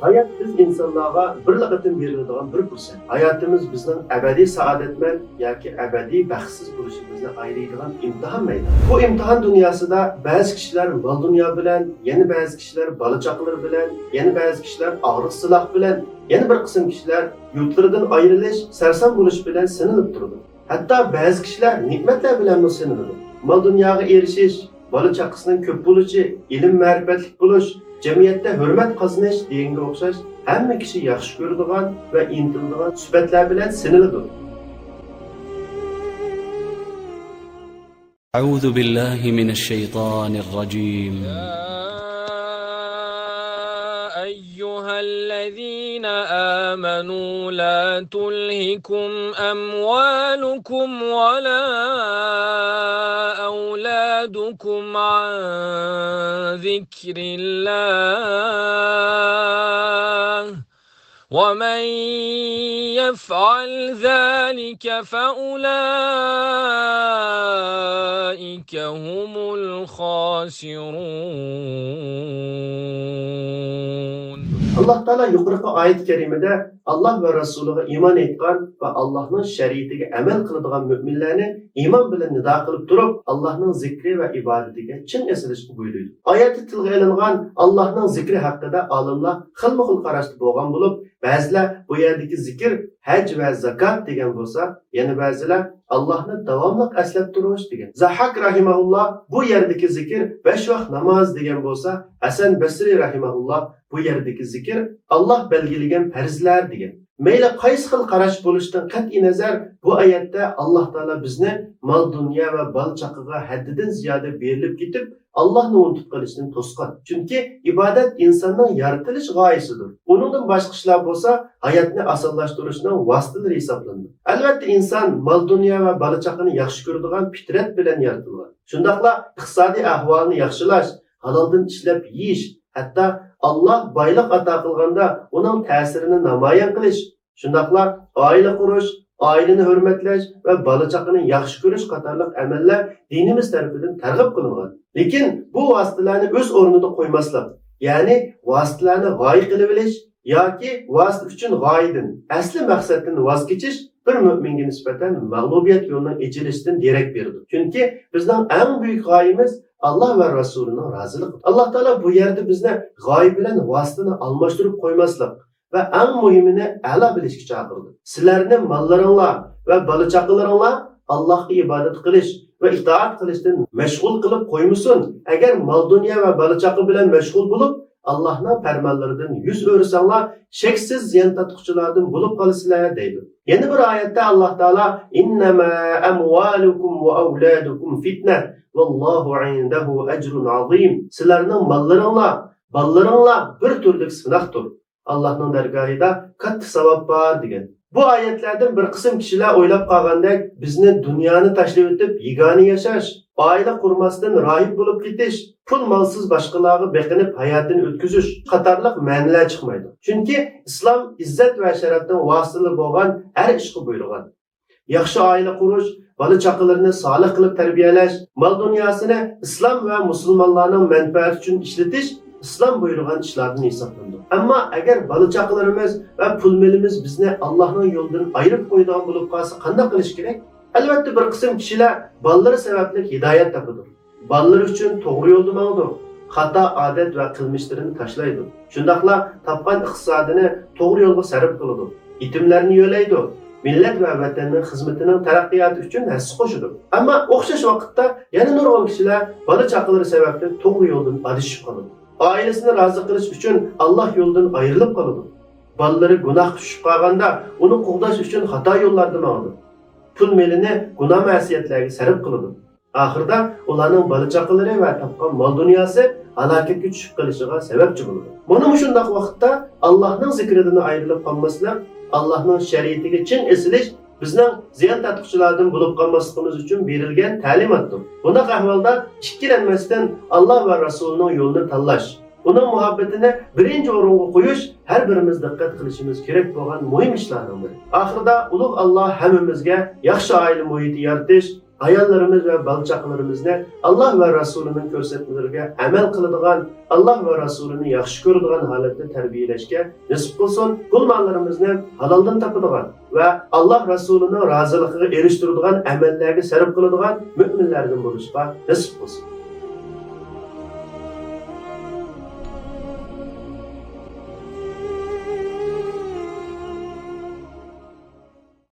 Hayat biz insonlarga bir qatim beriladigan bir fursat. Hayotimiz bizning abadiy saodatman yoki abadiy baxtsiz bo'lishimizni aylaydigan imtihon maydoni. Bu imtihon dunyosida ba'zi kishilar mol dunyo bilan, yana ba'zi kishilar bola chaqalar bilan, yana ba'zi kishilar og'riq siloh bilan, yana bir qism kishilar yurtlaridan ayrilish, sarson bo'lish bilan sinilib turadi. Hatto ba'zi kishilar ne'matlar bilan siniladi. Mol dunyoga erishish, bola chaqasining ko'p bo'lishi, ilm ma'rifatli bo'lish, jamiyatda hurmat qozonish deganga o'xshash hamma kishi yaxshi ko'radigan va intiladigan sifatlar bilan siniladi. أعوذ بالله من الشيطان الرجيم. أيها الذين آمنوا لا تلهكم أموالكم ولا أولادكم عن ذكر الله ومن يفعل ذلك فأولئك هم الخاسرون. Allah Teala yuqorqi oyat karimada Allah va rasuliga iymon etgan va Allohning shariatiga amal qiladigan mu'minlarni iymon bilan nido qilib turib, Allohning zikri va ibodatiga chin esilishni buyurdi. Oyatda tilga olingan Allohning zikri haqida olimlar xilma-xil qarashda bo'lgan bo'lib, ba'zilar bu yerdagi zikr haj va zakat degan bo'lsa, yana ba'zilar Allohni davomli aslab turish degan. Zahhak rahimahulloh bu yerdagi zikr 5 vaqt namoz degan bo'lsa, Hasan Basri rahimahulloh bu yerdagi zikr Allah belgilagan farzlar degan. Mayli qaysi xil qarash bo'lishidan qat'iy nazar bu oyatda Alloh taolo bizni mol dunyo va bol chaqaga haddidan ziyoda berilib ketib, Allohni unutib qolishdan to'sgan. Chunki ibodat insonning yaratilish g'oyasidir. Uningdan boshqa ishlar bo'lsa, hayotni osonlashtirishning vositalari hisoblanadi. Albatta inson mol dunyo va bola chaqani yaxshi ko'radigan fitrat bilan yaratilgan. Shundaqla iqtisodiy ahvolni yaxshilash, haloldan ishlab yeyish, hatto Allah boylik ato qilganda uning ta'sirini namoyon qilish, shundaqla oila qurish, oilani hurmatlash va bola chaqani yaxshi ko'rish qatorliq amallar dinimiz tarafidan targ'ib qilingan. Lekin bu vositalarni o'z o'rnida qo'ymaslik, ya'ni vositalarni g'oya qilib olish yoki vosita uchun g'oyadan, asli maqsaddan voz kechish bir mo'minga nisbatan mag'lubiyat yo'lining echilishidan derak beradi. Chunki bizning eng buyuk g'oyamiz Allah va Rasulining roziligi. Alloh taolo bu yerda bizni g'oya bilan vositani almashtirib qo'ymaslik va eng muhimini a'lo bilishga chaqirdi. Sizlarni mollaringlar va bola chaqalaringlar Allohga ibodat qilish va itoat qilishdan mashg'ul qilib qo'ymasin. Agar mol dunyo va bola chaqa bilan mashg'ul bo'lib, Allohning farmonlaridan yuz o'rsanglar, cheksiz ziyon tatquchilardan bo'lib qolasizlar deydi. Yana bir oyatda Alloh taolo innama amwalukum va auladukum fitna vallohu indahu ajrun azim. Sizlarning mollaringlar, bolalaringlar bir turlik sinoqdir. Allohning dargohida katta savob bor degan. Bu oyatlardan bir qism kishilar o'ylab qolgandek, bizni dunyoni tashlab o'tib, yagona yashash, oila qurmasdan rohib bo'lib ketish, pul molsiz boshqalarga beqinib hayotini o'tkazish qatorliq ma'nolar chiqmaydi. Chunki islom izzat va sharafdan vositali bo'lgan har ishga buyurgan. Yaxshi oila qurish, bola chaqalarni solih qilib tarbiyalash, mol dunyosini islom va musulmonlarning manfaati uchun ishlatish İslam buyurgan işlardan hesaplandı. Ama eğer bola chaqalarimiz va pul milimiz bizni Allohning yo'lidan ayirib qo'yadigan bo'lib qolsa, qanday qilish kerak? Albatta bir qism kishilar bolalari sababli hidoyat topadi. Bolalar uchun to'g'ri yo'lda mangdi. Xato odat va qilmishlarini tashlaydi. Shundaqla topgan iqtisodini to'g'ri yo'lga sarf qiladi. Yetimlarni yo'laydi. Millat va vatanning xizmatining taraqqiyoti uchun hassa qo'shadi. Ammo o'xshash vaqtda yana nurg'un kishilar bola chaqalari sababli to'g'ri yo'ldan adashib qoladi. Ailesini razı qilish uchun Allah yo'ldan ayrilib qoladi. Bolalari gunoh tushib qolganda uni qo'g'dash uchun xato yo'llarda mangdi. Pul melini gunoh ma'siyatlarga sarf qiladi. Oxirida ularning bola chaqalari va topgan mol dunyosi halokatga tushib qolishiga sababchi bo'ladi. Mana shunday vaqtda Allohning zikridan ayrilib qolmaslik, Allohning shariatiga chin esilish bizning ziyon tatquchilardan bo'lib qolmasligimiz uchun berilgan ta'limotdir. Bunda ahvolda ikkilanmasdan Alloh va Rasulining yo'lini tanlash, uning muhabbatini birinchi o'ringa qo'yish har birimiz diqqat qilishimiz kerak bo'lgan muhim ishlardan biri. Oxirida ulug' Alloh hammamizga yaxshi oila muhiti yaratish, ayollarimiz ve balçaqlarimizni Allah ve Resulünün ko'rsatmalariga amal qiladigan, Allah ve Resulünü yaxshi ko'radigan holatda tarbiyalashga nasib qilsin. Pul mollarimizni haloldan topadigan ve Allah Resulünün roziligiga erishtiradigan amallarga sarf qiladigan mo'minlardan bo'lishga nasib qilsin.